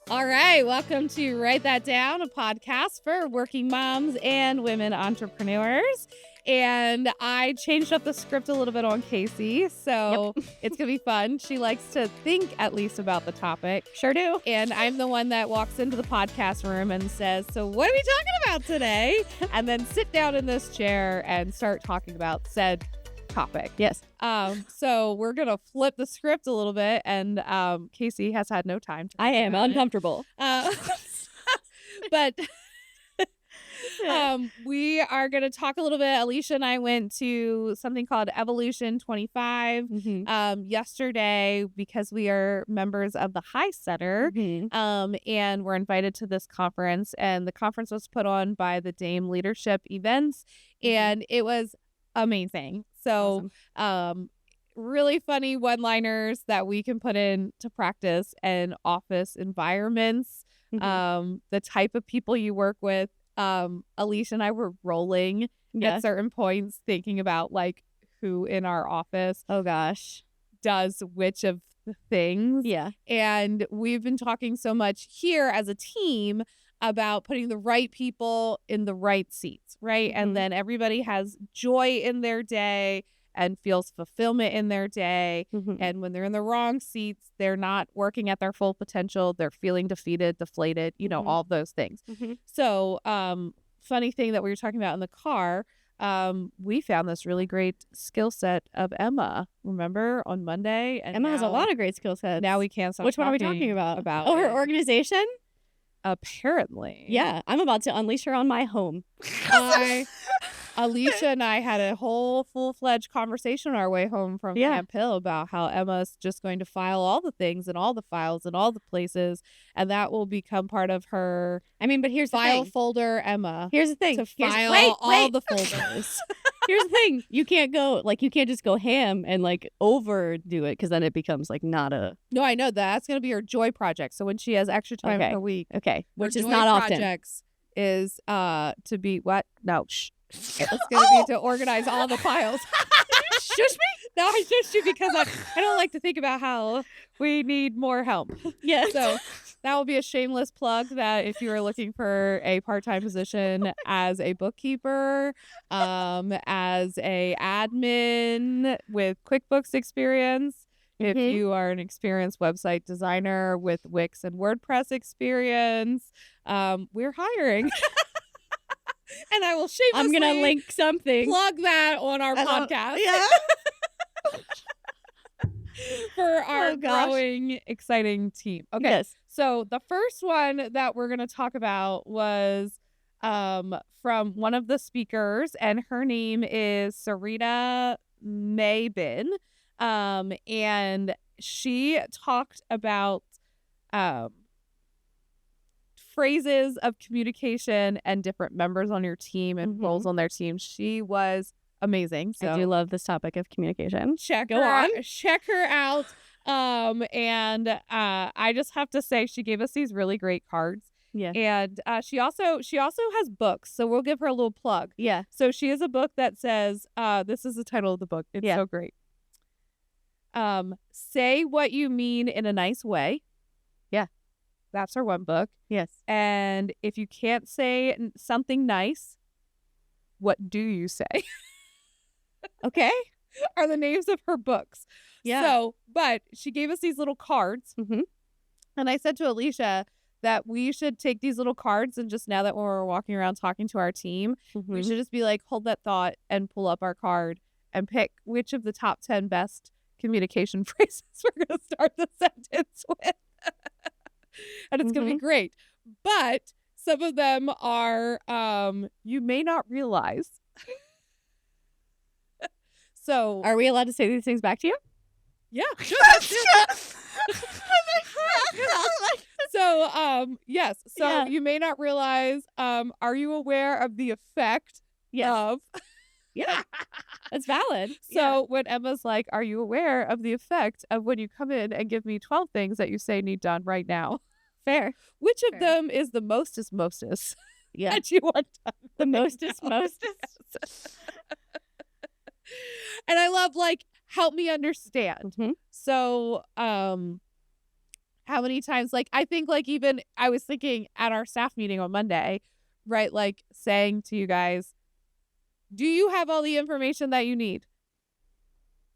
All right, welcome to Write That Down, a podcast for working moms and women entrepreneurs. And I changed up the script a little bit on Casey, so it's going to be fun. She likes to think at least about the topic. Sure do. And I'm the one that walks into the podcast room and says, so what are we talking about today? And then sit down in this chair and start talking about said topic. Yes. So we're going to flip the script a little bit, and Casey has had no time to I am uncomfortable. But we are going to talk a little bit. Alicia and I went to something called Evolution 25 yesterday because we are members of the High Center, and we're invited to this conference. And the conference was put on by the Dame Leadership Events, and it was amazing. So really funny one-liners that we can put into practice in office environments, the type of people you work with. Alicia and I were rolling at certain points thinking about like who in our office does which of the things. And we've been talking so much here as a team about putting the right people in the right seats, right? And then everybody has joy in their day and feels fulfillment in their day. And when they're in the wrong seats, they're not working at their full potential. They're feeling defeated, deflated, all those things. So funny thing that we were talking about in the car, we found this really great skill set of Emma, remember, on Monday? And Emma has a lot of great skill sets. Now we can't stop. Which one are we talking about? Oh, her organization? Apparently. Yeah, I'm about to unleash her on my home. Alicia and I had a whole full-fledged conversation on our way home from Camp Hill about how Emma's just going to file all the things and all the files and all the places, and that will become part of her but here's the file thing. folder, Emma. Here's the thing. To file all the folders. Here's the thing. You can't just go ham and overdo it, because then it becomes not a... No, I know. That's going to be her joy project. So when she has extra time per week. Okay. Which is not often. Projects is to be what? No, shh. It's going to be to organize all the files. Shush me? No, I shushed you because I don't like to think about how we need more help. Yes. So that will be a shameless plug that if you are looking for a part-time position as a bookkeeper, as a admin with QuickBooks experience, if you are an experienced website designer with Wix and WordPress experience, we're hiring. And I will shamelessly I'm going to link something. Plug that on our podcast. Yeah. For our growing, exciting team. Okay. Yes. So the first one that we're going to talk about was from one of the speakers, and her name is Sarita Maybin. And she talked about phrases of communication and different members on your team and roles on their team. She was amazing. So I do love this topic of communication. Check her out. And I just have to say, she gave us these really great cards. Yeah. And she also has books, so we'll give her a little plug. Yeah. So she has a book that says, this is the title of the book. It's so great. Say what you mean in a nice way. Yeah. That's her one book. Yes. And if you can't say something nice, what do you say? Okay. Are the names of her books. Yeah. So, but she gave us these little cards. And I said to Alicia that we should take these little cards, and just now that when we're walking around talking to our team, we should just be like, hold that thought and pull up our card and pick which of the top 10 best communication phrases we're going to start the sentence with. And it's going to be great. But some of them are, you may not realize. So are we allowed to say these things back to you? Yeah. So, yes. So you may not realize, are you aware of the effect of... Yeah, that's valid. So when Emma's like, are you aware of the effect of when you come in and give me 12 things that you say need done right now? Fair. Which of them is the mostest that you want done? The mostest. And I love, help me understand. So how many times, like, I think, like, even I was thinking at our staff meeting on Monday, right, like, saying to you guys, do you have all the information that you need?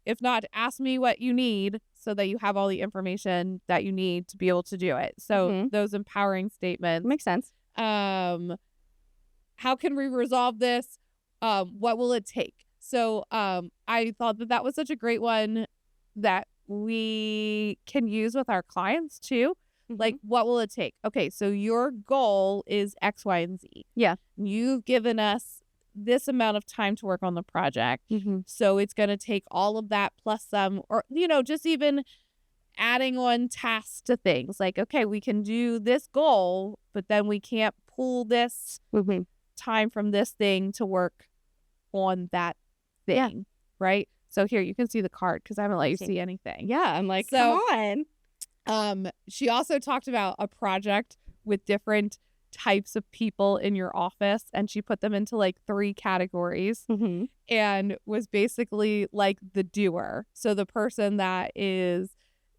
If not, ask me what you need so that you have all the information that you need to be able to do it. So those empowering statements. Makes sense. How can we resolve this? What will it take? So I thought that was such a great one that we can use with our clients too. Like, what will it take? Okay, so your goal is X, Y, and Z. Yeah. You've given us this amount of time to work on the project. So it's going to take all of that plus some, or, you know, just even adding on tasks to things. Like, okay, we can do this goal, but then we can't pull this time from this thing to work on that thing. Right? So here, you can see the card because I haven't let you see anything. Yeah, I'm like, come on. She also talked about a project with different types of people in your office, and she put them into like 3 categories and was basically like the doer. So the person that is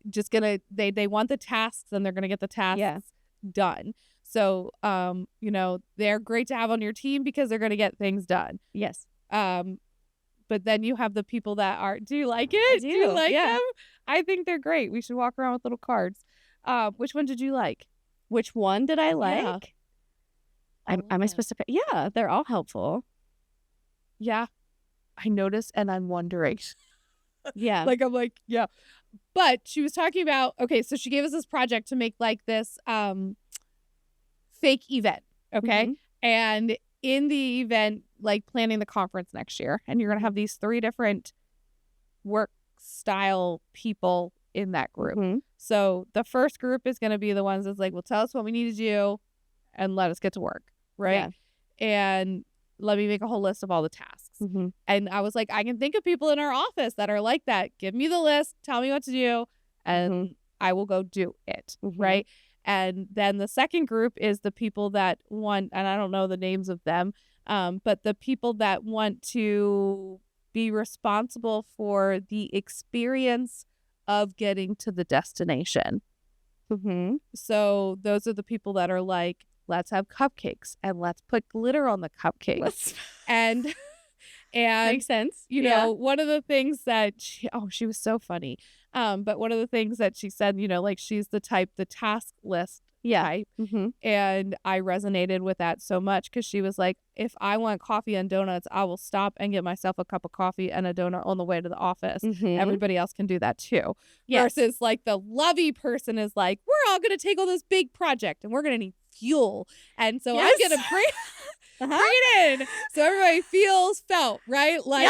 just gonna, they want the tasks and they're gonna get the tasks done. So you know, they're great to have on your team because they're gonna get things done. Yes. But then you have the people that are, do you like it? Do you like them? I think they're great. We should walk around with little cards. Which one did you like? Which one did I like? Am I supposed to pick? Yeah, they're all helpful. Yeah. I noticed and I'm wondering. Yeah. Like, I'm like, yeah. But she was talking about, okay, so she gave us this project to make like this fake event. Okay. And in the event, like planning the conference next year, and you're going to have these 3 different work style people in that group. So the first group is going to be the ones that's like, well, tell us what we need to do and let us get to work. Right. And let me make a whole list of all the tasks. And I was like, I can think of people in our office that are like that. Give me the list, tell me what to do, and I will go do it. Right. And then the second group is the people that want, and I don't know the names of them, but the people that want to be responsible for the experience of getting to the destination. So those are the people that are like, let's have cupcakes and let's put glitter on the cupcakes. And makes sense. You know, one of the things that she was so funny. But one of the things that she said, you know, like, she's the task list type. And I resonated with that so much because she was like, if I want coffee and donuts, I will stop and get myself a cup of coffee and a donut on the way to the office. Everybody else can do that too. Versus like the lovey person is like, we're all going to take on this big project and we're going to need fuel. And so I'm going to bring it in so everybody feels felt, right? Like,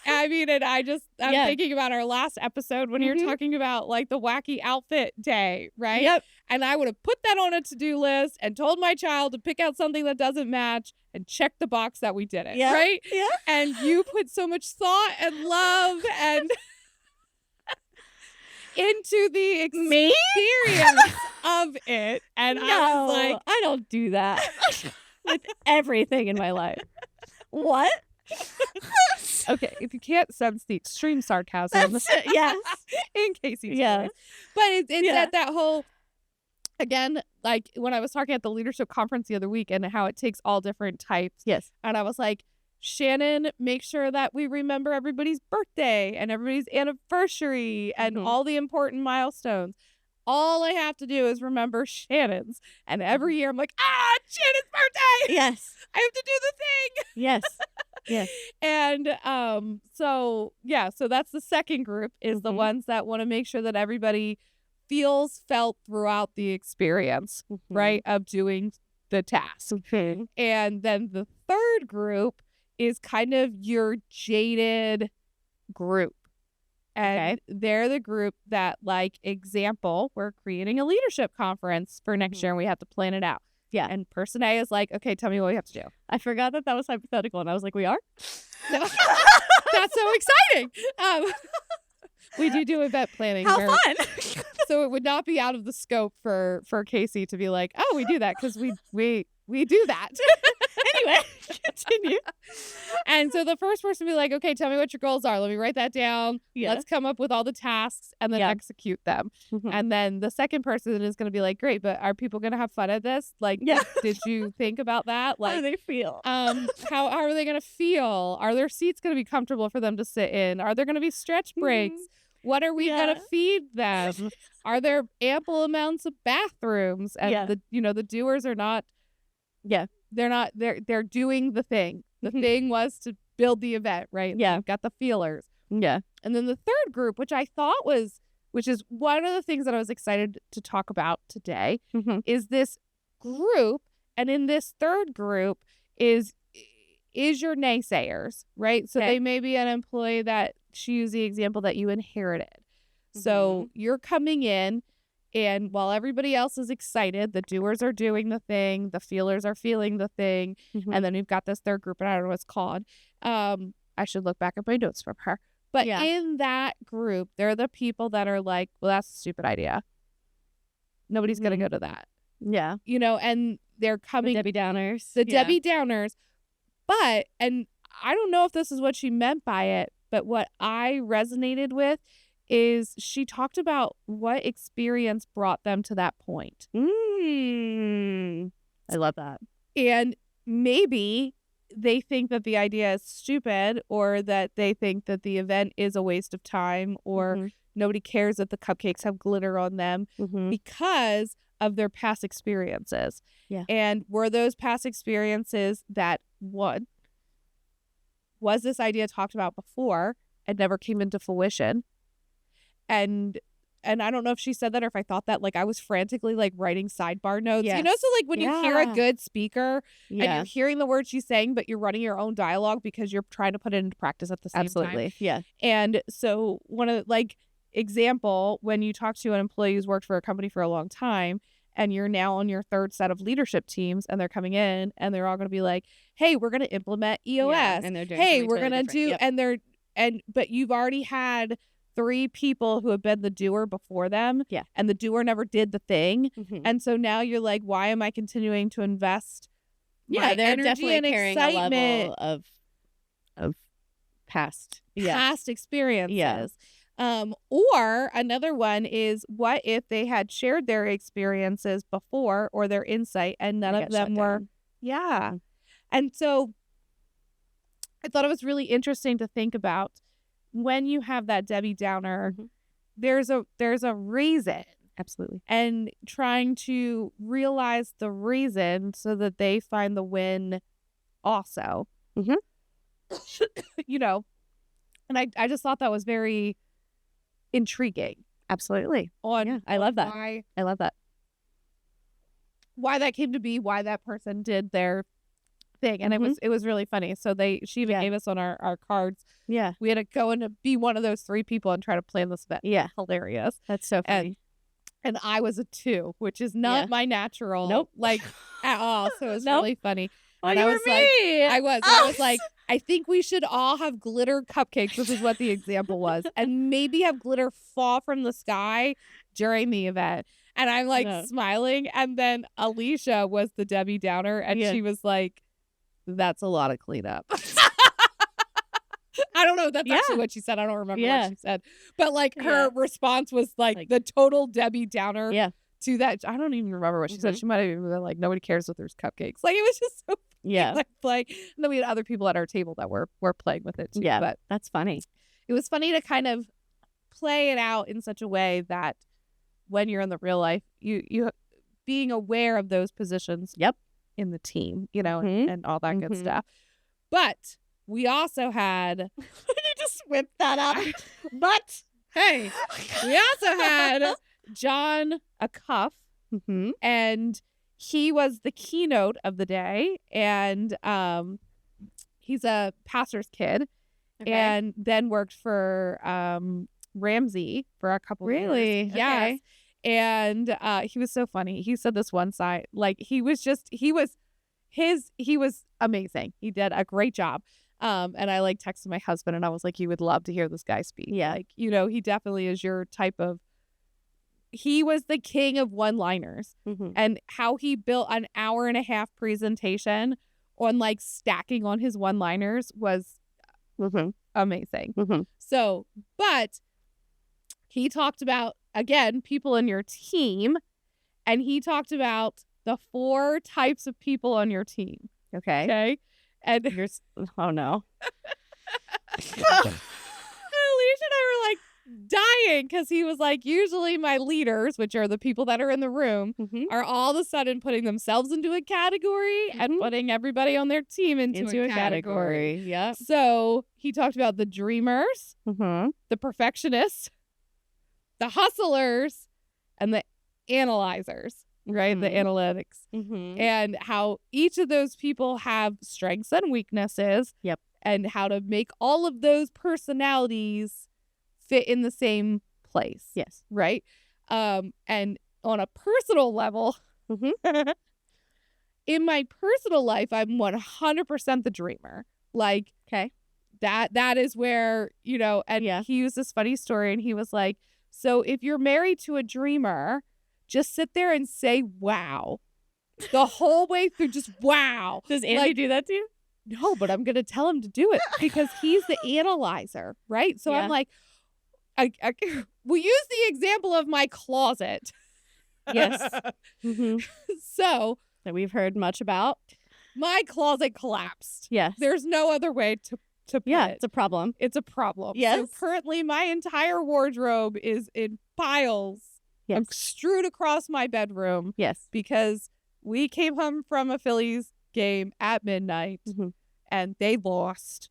I mean, and I'm thinking about our last episode when you're talking about like the wacky outfit day, right? And I would have put that on a to-do list and told my child to pick out something that doesn't match and check the box that we did it, right? And you put so much thought and love and into the experience of it. And I was like, I don't do that with everything in my life. What? Okay, if you can't sense the extreme sarcasm, in Casey's voice. But it's that whole, again, like when I was talking at the leadership conference the other week and how it takes all different types. And I was like, Shannon, make sure that we remember everybody's birthday and everybody's anniversary and all the important milestones. All I have to do is remember Shannon's. And every year I'm like, Shannon's birthday. I have to do the thing. And so that's the second group is the ones that want to make sure that everybody felt throughout the experience, right, of doing the task. And then the third group is kind of your jaded group. And they're the group that, like, example, we're creating a leadership conference for next year and we have to plan it out. And person A is like, okay, tell me what we have to do. I forgot that was hypothetical and I was like, we are? That's so exciting. We do event planning. How fun. So it would not be out of the scope for Casey to be like, oh, we do that because we do that. Anyway, continue. And so the first person will be like, okay, tell me what your goals are. Let me write that down. Yeah. Let's come up with all the tasks and then execute them. And then the second person is going to be like, great, but are people going to have fun at this? Like, did you think about that? Like, how do they feel? How are they going to feel? Are their seats going to be comfortable for them to sit in? Are there going to be stretch breaks? What are we going to feed them? Are there ample amounts of bathrooms? And the doers are not. Yeah, they're doing the thing. The thing was to build the event, right? Yeah. You've got the feelers. Yeah. And then the third group, which is one of the things that I was excited to talk about today, is this group. And in this third group is your naysayers, right? So they may be an employee that, she used the example that you inherited. So you're coming in, and while everybody else is excited, the doers are doing the thing, the feelers are feeling the thing, and then we've got this third group, and I don't know what it's called. I should look back at my notes from her. But in that group, they're the people that are like, well, that's a stupid idea. Nobody's going to go to that. Yeah. And they're coming. The Debbie Downers. The Debbie Downers. But, and I don't know if this is what she meant by it, but what I resonated with is she talked about what experience brought them to that point. I love that. And maybe they think that the idea is stupid, or that they think that the event is a waste of time, or nobody cares if the cupcakes have glitter on them because of their past experiences. Yeah. And were those past experiences that, one, was this idea talked about before and never came into fruition? And I don't know if she said that or if I thought that, like, I was frantically like writing sidebar notes. So like when you hear a good speaker and you're hearing the words she's saying, but you're running your own dialogue because you're trying to put it into practice at the same time. Yeah. And so one of example, when you talk to an employee who's worked for a company for a long time, and you're now on your third set of leadership teams, and they're coming in and they're all going to be like, hey, we're going to implement EOS. Yeah, and they're doing hey, we're going to do, but you've already had 3 people who have been the doer before them. Yeah. And the doer never did the thing. And so now you're like, why am I continuing to invest my they're energy definitely and carrying excitement a level of past experiences. Yeah. Or another one is, what if they had shared their experiences before, or their insight, and none of them were And so I thought it was really interesting to think about, when you have that Debbie Downer, there's a reason. Absolutely. And trying to realize the reason so that they find the win also. And I just thought that was very intriguing. Absolutely. I love that. I love that. Why that came to be, why that person did their thing. And it was really funny. So she even gave us on our cards. Yeah. We had to go and be one of those 3 people and try to plan this event. Yeah. Hilarious. That's so funny. And I was a 2, which is not my natural at all. So it was really funny. Oh, and you were me. I was like, I think we should all have glitter cupcakes. This is what the example was. And maybe have glitter fall from the sky during the event. And I'm like smiling. And then Alicia was the Debbie Downer. And she was like, that's a lot of cleanup. I don't know if that's actually what she said. I don't remember what she said. But her response was like the total Debbie Downer to that. I don't even remember what she said. She might have even been like, nobody cares if there's cupcakes. Like, it was just so funny. And then we had other people at our table that were playing with it too. Yeah, but that's funny. It was funny to kind of play it out in such a way that when you're in the real life, you being aware of those positions in the team, and all that good stuff. But we also had you just whip that up. But hey, we also had John Acuff, and he was the keynote of the day, and he's a pastor's kid, and then worked for Ramsey for a couple of years. Really? Yes. And he was so funny. He said this one side, like, he was amazing. He did a great job. And I texted my husband, and I was like, you would love to hear this guy speak. Yeah. He definitely is your type of, he was the king of one-liners, and how he built an hour-and-a-half presentation on like stacking on his one-liners was amazing. So, but he talked about, again, people in your team, and he talked about the 4 types of people on your team. Okay. And oh no. Alicia and I were like dying because he was like, usually my leaders, which are the people that are in the room, are all of a sudden putting themselves into a category and putting everybody on their team into a category. Yeah. So he talked about the dreamers, the perfectionists, the hustlers, and the analyzers, right? The analytics. And how each of those people have strengths and weaknesses. Yep. And how to make all of those personalities fit in the same place. Yes. Right? And on a personal level, in my personal life, I'm 100% the dreamer. Like, that is where, you know, and he used this funny story, and he was like, so if you're married to a dreamer, just sit there and say, wow. The whole way through, just wow. Does Andy do that to you? No, but I'm going to tell him to do it because he's the analyzer, right? So I'm like, we use the example of my closet. Yes. So that we've heard much about. My closet collapsed. Yes. There's no other way to put it. It's a problem. It's a problem. Yes. So currently my entire wardrobe is in piles. Yes. Strewed across my bedroom. Yes. Because we came home from a Phillies game at midnight and they lost,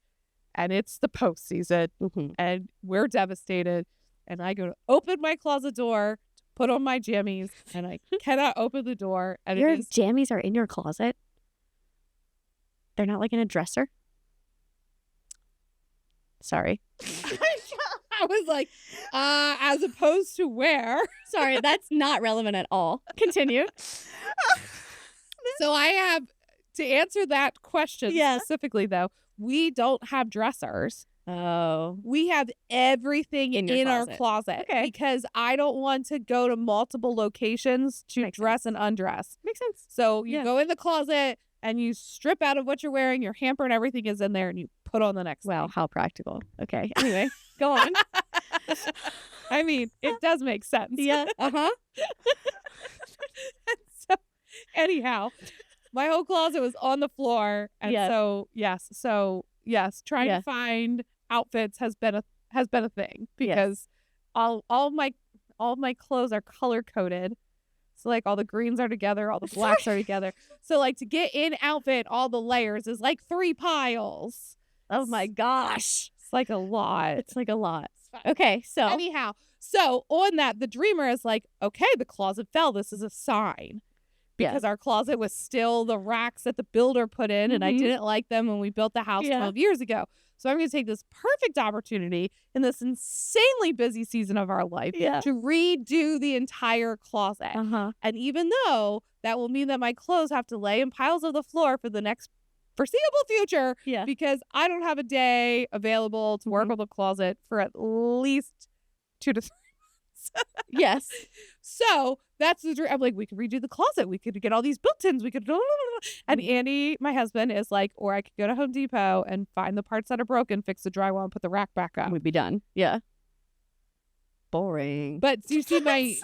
and it's the postseason and we're devastated, and I go to open my closet door to put on my jammies, and I cannot open the door, and your jammies are in your closet? They're not like in a dresser? Sorry. I was like, as opposed to where? Sorry, that's not relevant at all. Continue. So I have to answer that question specifically, though. We don't have dressers. Oh. We have everything in our closet because I don't want to go to multiple locations to dress and undress. Makes sense. So you go in the closet and you strip out of what you're wearing, your hamper and everything is in there, and you put on the next Wow, thing. how practical. Okay. Anyway, go on. I mean, it does make sense. Yeah. So, anyhow, my whole closet was on the floor, and so trying to find outfits has been a thing because all my clothes are color coded. So like all the greens are together, all the blacks are together. So like to get in outfit, all the layers is like 3 piles. Oh my gosh. It's like a lot. It's like a lot. Okay, so anyhow, so on that, the dreamer is like, okay, the closet fell. This is a sign. Because our closet was still the racks that the builder put in, and I didn't like them when we built the house 12 years ago. So I'm going to take this perfect opportunity in this insanely busy season of our life to redo the entire closet. And even though that will mean that my clothes have to lay in piles on the floor for the next foreseeable future, because I don't have a day available to work on the closet for at least 2 to 3 months. Yes. So that's the dream. I'm like, we could redo the closet. We could get all these built-ins. We could, and Andy, my husband, is like, or I could go to Home Depot and find the parts that are broken, fix the drywall, and put the rack back up. We'd be done. Yeah. Boring. But you see my,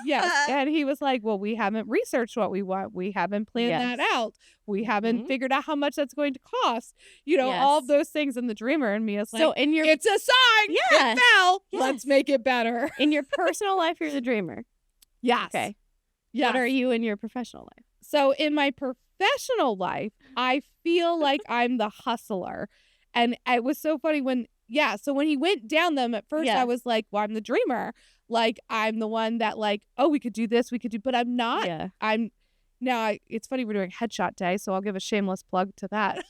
and he was like, well, we haven't researched what we want. We haven't planned that out. We haven't figured out how much that's going to cost. You know, all of those things. And the dreamer in me is like, it's a sign. It fell. Let's make it better. In your personal life, you're the dreamer. Yes. Okay. Yes. What are you in your professional life? So in my professional life, I feel like I'm the hustler. And it was so funny when he went down them at first, I was like, well, I'm the dreamer. Like, I'm the one that like, oh, we could do this, but I'm not. It's funny, we're doing headshot day, so I'll give a shameless plug to that.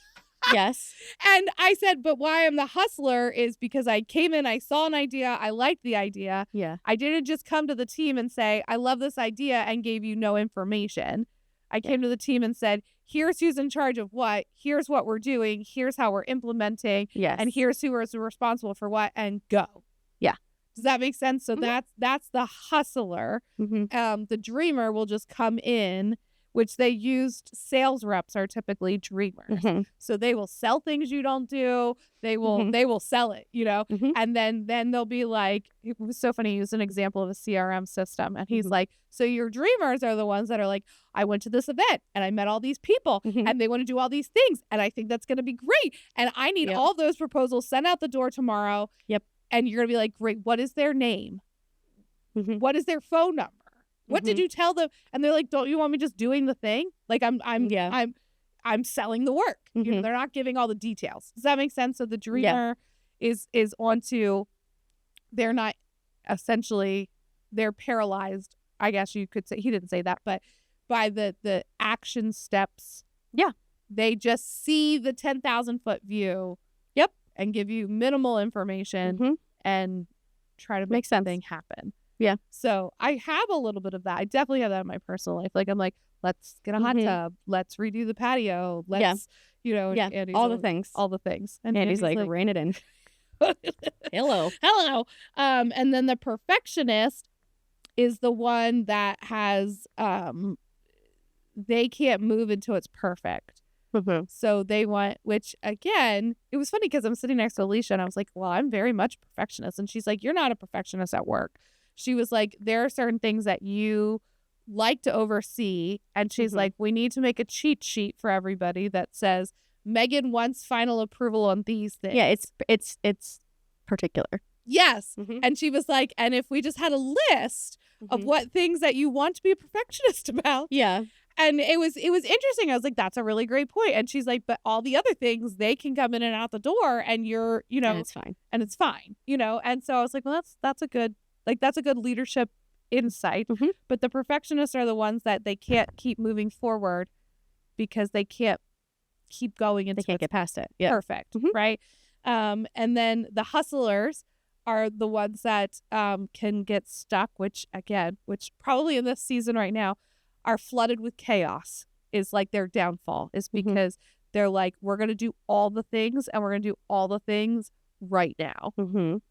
Yes. And I said, but why I'm the hustler is because I came in, I saw an idea, I liked the idea. Yeah. I didn't just come to the team and say, I love this idea and gave you no information. I came to the team and said, here's who's in charge of what, here's what we're doing, here's how we're implementing, and here's who is responsible for what, and go. Yeah. Does that make sense? So that's the hustler. The dreamer will just come in which they used. Sales reps are typically dreamers. So they will sell things you don't do. They will sell it, and then they'll be like, it was so funny. He used an example of a CRM system, and he's like, so your dreamers are the ones that are like, I went to this event and I met all these people and they want to do all these things. And I think that's going to be great. And I need all those proposals sent out the door tomorrow. Yep. And you're going to be like, great. What is their name? What is their phone number? What did you tell them? And they're like, don't you want me just doing the thing? Like I'm selling the work. They're not giving all the details. Does that make sense? So the dreamer is onto, they're not essentially, they're paralyzed. I guess you could say, he didn't say that, but by the action steps. Yeah. They just see the 10,000 foot view. Yep. And give you minimal information and try to make something happen. Yeah. So I have a little bit of that. I definitely have that in my personal life. Like, I'm like, let's get a hot tub. Let's redo the patio. Let's, Andy's all the things. All the things. And Andy's like, rein it in. Hello. And then the perfectionist is the one that has, they can't move until it's perfect. So they want, which again, it was funny because I'm sitting next to Alicia and I was like, well, I'm very much a perfectionist. And she's like, you're not a perfectionist at work. She was like, there are certain things that you like to oversee. And she's like, we need to make a cheat sheet for everybody that says Megan wants final approval on these things. Yeah, it's particular. Yes. And she was like, and if we just had a list of what things that you want to be a perfectionist about. Yeah. And it was interesting. I was like, that's a really great point. And she's like, but all the other things, they can come in and out the door and you're, and it's fine. And it's fine, And so I was like, well, that's a good leadership insight. But the perfectionists are the ones that they can't keep moving forward because they can't keep going and they can't get past it. Yeah. Perfect. Right. And then the hustlers are the ones that can get stuck, which probably in this season right now are flooded with chaos is like their downfall is because they're like, we're going to do all the things and we're going to do all the things right now.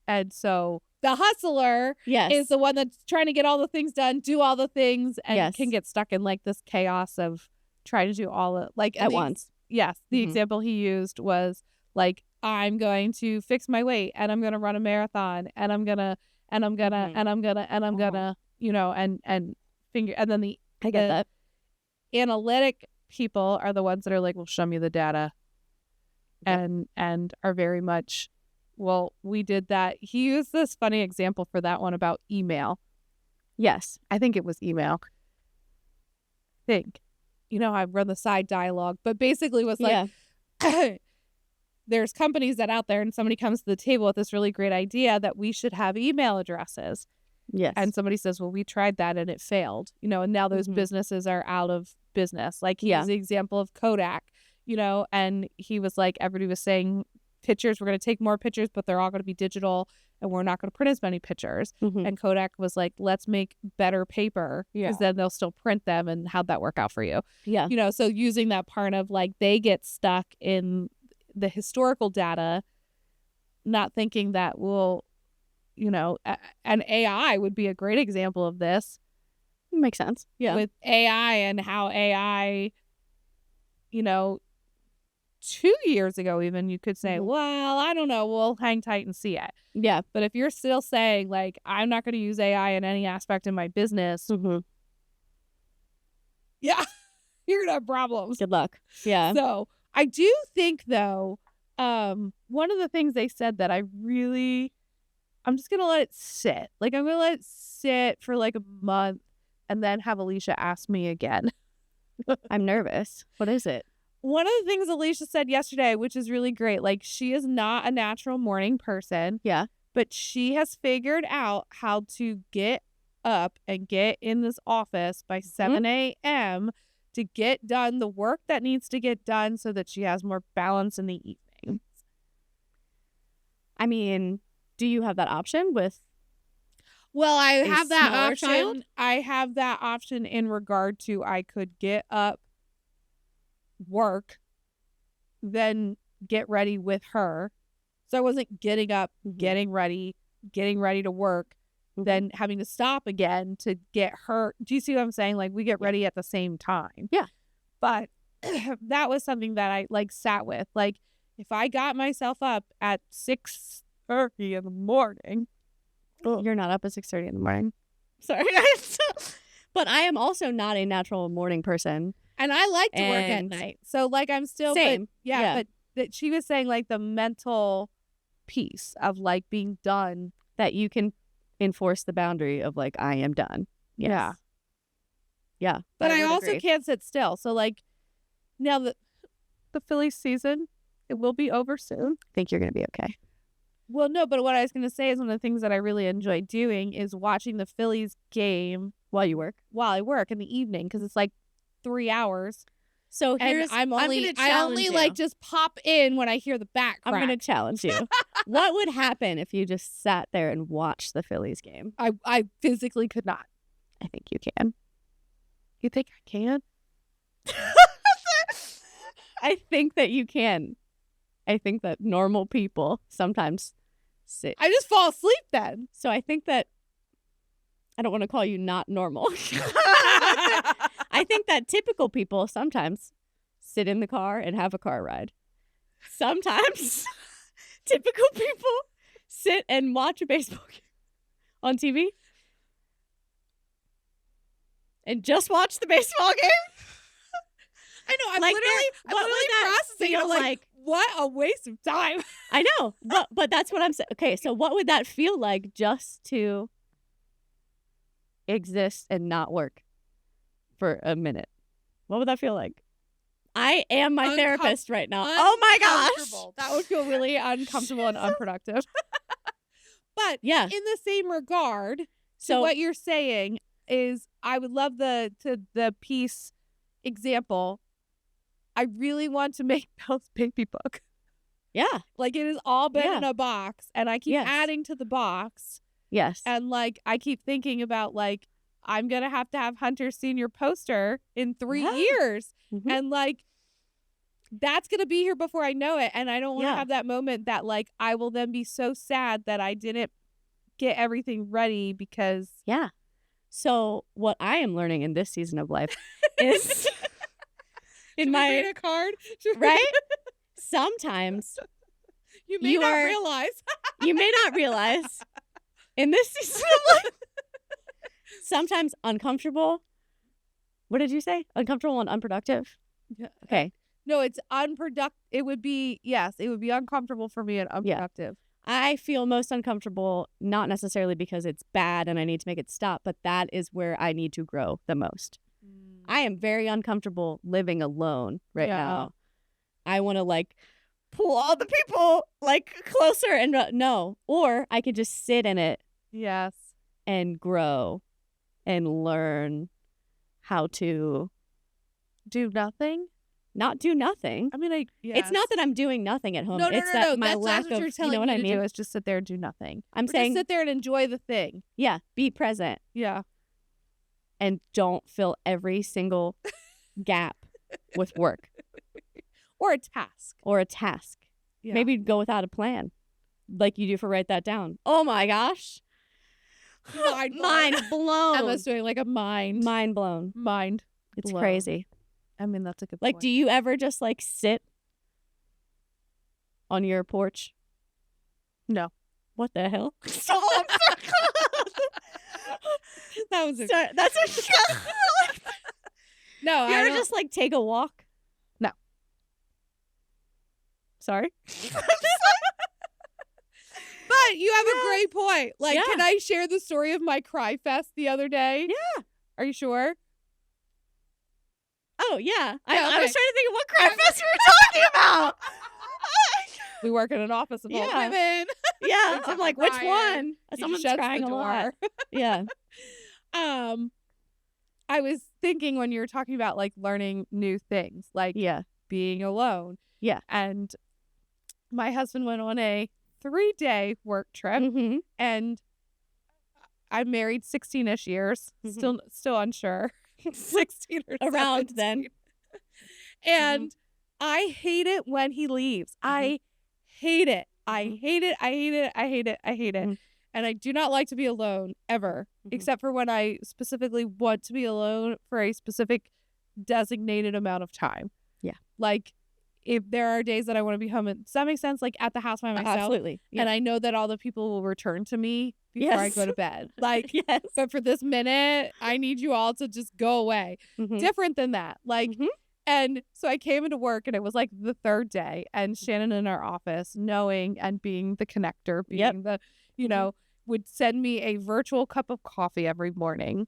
And so the hustler is the one that's trying to get all the things done, do all the things, and can get stuck in like this chaos of trying to do all of like at once. Yes. The example he used was like, I'm going to fix my weight and I'm going to run a marathon and I'm going to, and I'm going to, and I'm going to, and I'm going to, and figure, and then I get that. Analytic people are the ones that are like, well, show me the data. And are very much, well, we did that. He used this funny example for that one about email. Yes. I think it was email. I run the side dialogue, but basically was like, there's companies that out there and somebody comes to the table with this really great idea that we should have email addresses. Yes. And somebody says, well, we tried that and it failed, and now those businesses are out of business. Like he has the example of Kodak, and he was like, everybody was saying pictures, we're going to take more pictures, but they're all going to be digital and we're not going to print as many pictures. And Kodak was like, let's make better paper because then they'll still print them. And how'd that work out for you? Yeah. So using that part of like, they get stuck in the historical data, not thinking that and AI would be a great example of this. Makes sense. Yeah. With AI and how AI, 2 years ago, even you could say, well, I don't know, we'll hang tight and see it. Yeah. But if you're still saying like, I'm not going to use AI in any aspect of my business. Yeah. You're going to have problems. Good luck. Yeah. So I do think though, one of the things they said that I'm just going to let it sit. Like, I'm going to let it sit for like a month and then have Alicia ask me again. I'm nervous. What is it? One of the things Alicia said yesterday, which is really great, like she is not a natural morning person. Yeah. But she has figured out how to get up and get in this office by 7 a.m. to get done the work that needs to get done so that she has more balance in the evening. I mean, do you have that option with? Well, I have that option. Child? I have that option in regard to I could get up, work, then get ready with her. So I wasn't getting up, getting ready to work, then having to stop again to get her. Do you see what I'm saying? Like, we get ready at the same time. Yeah. But that was something that I like sat with. Like, if I got myself up at 6:30 in the morning. You're not up at 6:30 in the morning. Sorry. But I am also not a natural morning person. And I like to work at night. So, like, I'm still. Same. But that she was saying, like, the mental piece of, like, being done. That you can enforce the boundary of, like, I am done. Yes. Yeah. Yeah. But I would also agree. can't sit still. So, like, now the Phillies season, it will be over soon. I think you're going to be okay. Well, no, but what I was going to say is one of the things that I really enjoy doing is watching the Phillies game while I work in the evening, because it's like 3 hours. So here's I only like just pop in when I hear the bat crack. I'm going to challenge you. What would happen if you just sat there and watched the Phillies game? I physically could not. I think you can. You think I can? I think that you can. I think that normal people sometimes sit. I just fall asleep then. So I think that I don't want to call you not normal. I think that typical people sometimes sit in the car and have a car ride. Sometimes typical people sit and watch a baseball game on TV and just watch the baseball game. I know. I'm like literally processing. I'm like, what a waste of time. I know. But that's what I'm saying. Okay, so what would that feel like just to exist and not work for a minute? What would that feel like? I am my therapist right now. Oh my gosh. That would feel really uncomfortable and unproductive. But yeah, in the same regard, so what you're saying is, I would love the piece example. I really want to make Belle's baby book. Yeah. Like, it has all been in a box, and I keep adding to the box. Yes. And, like, I keep thinking about, like, I'm going to have Hunter's senior poster in 3 years. Mm-hmm. And, like, that's going to be here before I know it. And I don't want to have that moment that, like, I will then be so sad that I didn't get everything ready because. Yeah. So what I am learning in this season of life is in my read a card, right? Sometimes you may not realize. You may not realize in this season of life. Sometimes uncomfortable. What did you say? Uncomfortable and unproductive? Yeah. Okay. No, it's unproductive. It would be uncomfortable for me and unproductive. I feel most uncomfortable, not necessarily because it's bad and I need to make it stop, but that is where I need to grow the most. I am very uncomfortable living alone right now. I want to, like, pull all the people, like, closer and no. Or I could just sit in it. Yes. And grow and learn how to do nothing. Not do nothing. I mean, it's not that I'm doing nothing at home. No, it's that my lack of, you know what I mean? Do is just sit there and do nothing. I'm saying just sit there and enjoy the thing. Yeah, be present. Yeah. And don't fill every single gap with work. Or a task. Yeah. Maybe go without a plan. Like you do for Write That Down. Oh my gosh. Mind blown. Emma's doing like a mind. Mind blown. Mind. It's crazy. I mean, that's a good point. Like, do you ever just, like, sit on your porch? No. What the hell? That was that's a No, you ever just, like, take a walk? No. Sorry? But you have a great point. Like, can I share the story of my cry fest the other day? Yeah. Are you sure? Oh, yeah. I was trying to think of what cry fest we were talking about. We work in an office of all women. Yeah. I'm like, which one? Someone's crying a lot. Yeah. I was thinking when you were talking about, like, learning new things, like being alone. Yeah. And my husband went on a 3-day work trip, and I'm married 16-ish years, still unsure. 16 or around 17. then. And I hate it when he leaves. I hate it. I hate it. I hate it. I hate it. I hate it. And I do not like to be alone ever, except for when I specifically want to be alone for a specific designated amount of time. Yeah. Like if there are days that I want to be home, does that make sense? Like at the house by myself. Absolutely. Yeah. And I know that all the people will return to me before I go to bed. Like, yes. But for this minute, I need you all to just go away. Different than that. Like, and so I came into work and it was like the third day, and Shannon in our office, knowing and being the connector, being the, you know, would send me a virtual cup of coffee every morning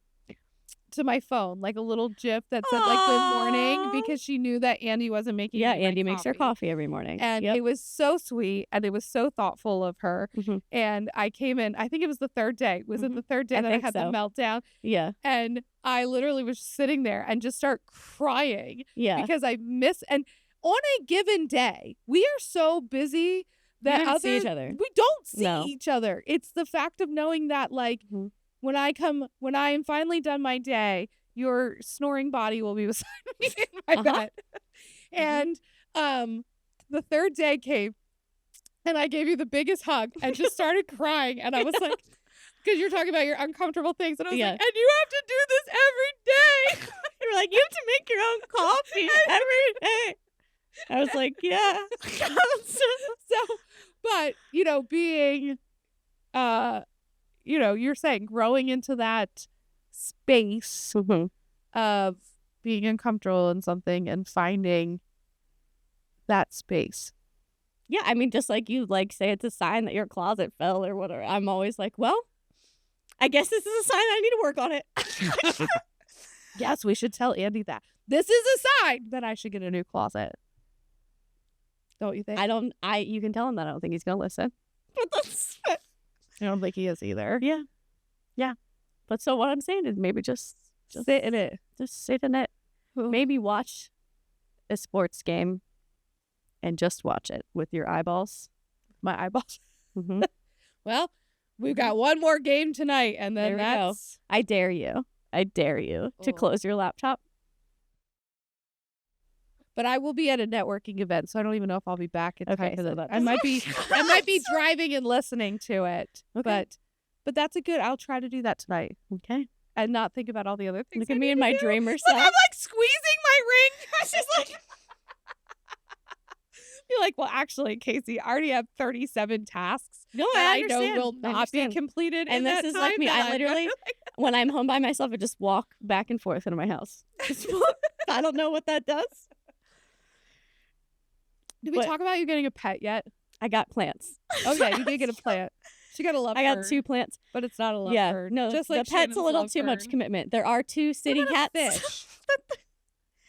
to my phone, like a little gif that said like good morning, because she knew that Andy wasn't making me Andy makes coffee. her coffee every morning. And it was so sweet and it was so thoughtful of her. And I came in, I think it was the third day. Was it the third day that I had the meltdown? Yeah. And I literally was sitting there and just start crying. Yeah. Because I miss, and on a given day, we are so busy that we don't see each other. We don't see each other. It's the fact of knowing that like when I am finally done my day, your snoring body will be beside me in my bed. And the third day came and I gave you the biggest hug and just started crying. And I was like, because you're talking about your uncomfortable things. And I was like, and you have to do this every day. You're like, you have to make your own coffee every day. I was like, yeah. But, you know, being, you know, you're saying growing into that space of being uncomfortable in something and finding that space. Yeah, I mean, just like you like say it's a sign that your closet fell or whatever. I'm always like, well, I guess this is a sign I need to work on it. Yes, we should tell Andy that. This is a sign that I should get a new closet. Don't you think? You can tell him that. I don't think he's going to listen. I don't think he is either. Yeah. Yeah. But so what I'm saying is maybe just sit in it. Just sit in it. Maybe watch a sports game and just watch it with your eyeballs. My eyeballs. Well, we've got one more game tonight, and then that's... I dare you to close your laptop. But I will be at a networking event, so I don't even know if I'll be back in time for that. I might be driving and listening to it. Okay. But that's a good. I'll try to do that tonight. Okay. And not think about all the other things. Look at me in my dreamer self. Look, I'm like squeezing my ring. I was just like, you're like, well, actually, Casey, I already have 37 tasks. No, I know will not be completed. And this is like me. I literally, when I'm home by myself, I just walk back and forth into my house. I don't know what that does. Did we talk about you getting a pet yet? I got plants. Okay, you did get a plant. She got a love bird. I got 2 plants. But it's not a love bird. No, just like the pet's a little too much commitment. There are 2 city cats.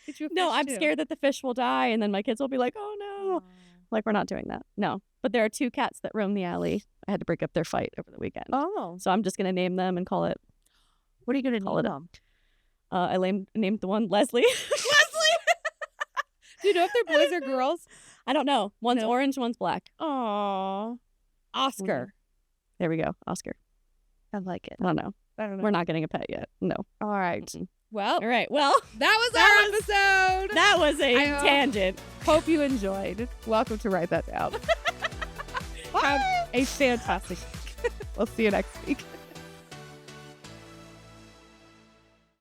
Fish? No, I'm scared that the fish will die and then my kids will be like, oh no. Like, we're not doing that. No. But there are 2 cats that roam the alley. I had to break up their fight over the weekend. Oh. So I'm just going to name them and call it. What are you going to name them? I named the one Leslie. Leslie! Do you know if they're boys or girls? I don't know. One's orange, one's black. Aww. Oscar. There we go. Oscar. I like it. I don't know. We're not getting a pet yet. No. All right. Well. All right. Well. That was our episode. That was a tangent. Hope you enjoyed. Welcome to Write That Down. Have a fantastic week. We'll see you next week.